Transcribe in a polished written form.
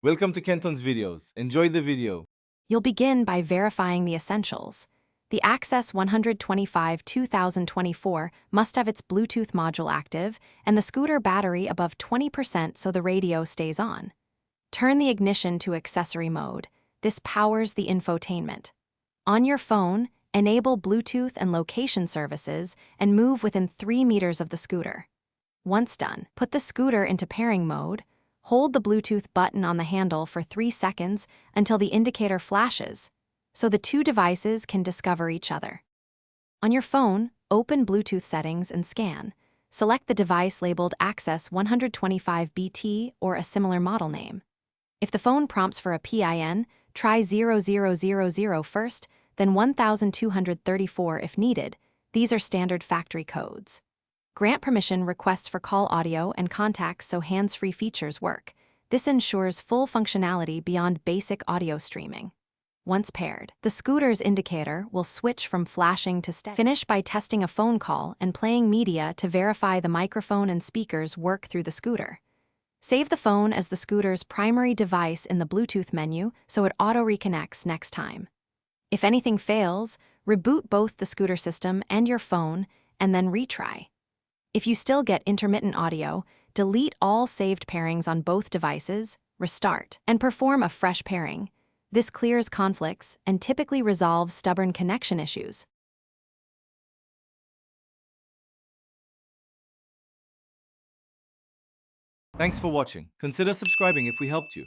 Welcome to Kenton's videos. Enjoy the video. You'll begin by verifying the essentials. The Access 125 2024 must have its Bluetooth module active and the scooter battery above 20% so the radio stays on. Turn the ignition to accessory mode. This powers the infotainment. On your phone, enable Bluetooth and location services and move within 3 meters of the scooter. Once done, put the scooter into pairing mode. Hold the Bluetooth button on the handle for 3 seconds until the indicator flashes, so the two devices can discover each other. On your phone, open Bluetooth settings and scan. Select the device labeled Access 125BT or a similar model name. If the phone prompts for a PIN, try 0000 first, then 1234 if needed. These are standard factory codes. Grant permission requests for call audio and contacts so hands-free features work. This ensures full functionality beyond basic audio streaming. Once paired, the scooter's indicator will switch from flashing to steady. Finish by testing a phone call and playing media to verify the microphone and speakers work through the scooter. Save the phone as the scooter's primary device in the Bluetooth menu so it auto-reconnects next time. If anything fails, reboot both the scooter system and your phone and then retry. If you still get intermittent audio, delete all saved pairings on both devices, restart, and perform a fresh pairing. This clears conflicts and typically resolves stubborn connection issues. Thanks for watching. Consider subscribing if we helped you.